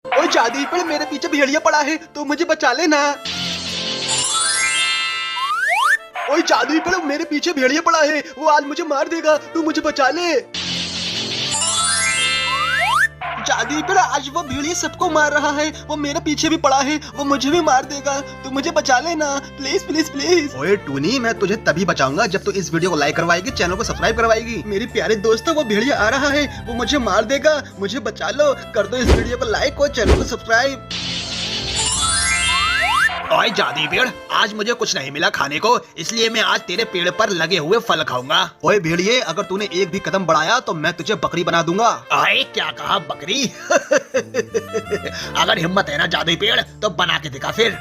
ओए जादुई पेड़, मेरे पीछे भेड़िया पड़ा है, तो मुझे बचा लेना। ओए जादुई पेड़, मेरे पीछे भेड़िया पड़ा है, वो आज मुझे मार देगा, तू मुझे बचा ले। जादुई पेड़, आज वो भेड़िया सबको मार रहा है, वो मेरे पीछे भी पड़ा है, वो मुझे भी मार देगा, तू मुझे बचा लेना, प्लीज प्लीज प्लीज। ओए टूनी, मैं तुझे तभी बचाऊंगा जब तू इस वीडियो को लाइक करवाएगी, चैनल को सब्सक्राइब करवाएगी। मेरी प्यारे दोस्तों, वो भेड़िया आ रहा है, वो मुझे मार देगा, मुझे बचा लो, कर दो इस वीडियो को लाइक और चैनल को सब्सक्राइब। ओए जादुई पेड़, आज मुझे कुछ नहीं मिला खाने को, इसलिए मैं आज तेरे पेड़ पर लगे हुए फल खाऊंगा। ओए भेड़िए, अगर तूने एक भी कदम बढ़ाया तो मैं तुझे बकरी बना दूंगा। ओए क्या कहा, बकरी? अगर हिम्मत है ना जादुई पेड़, तो बना के दिखा फिर।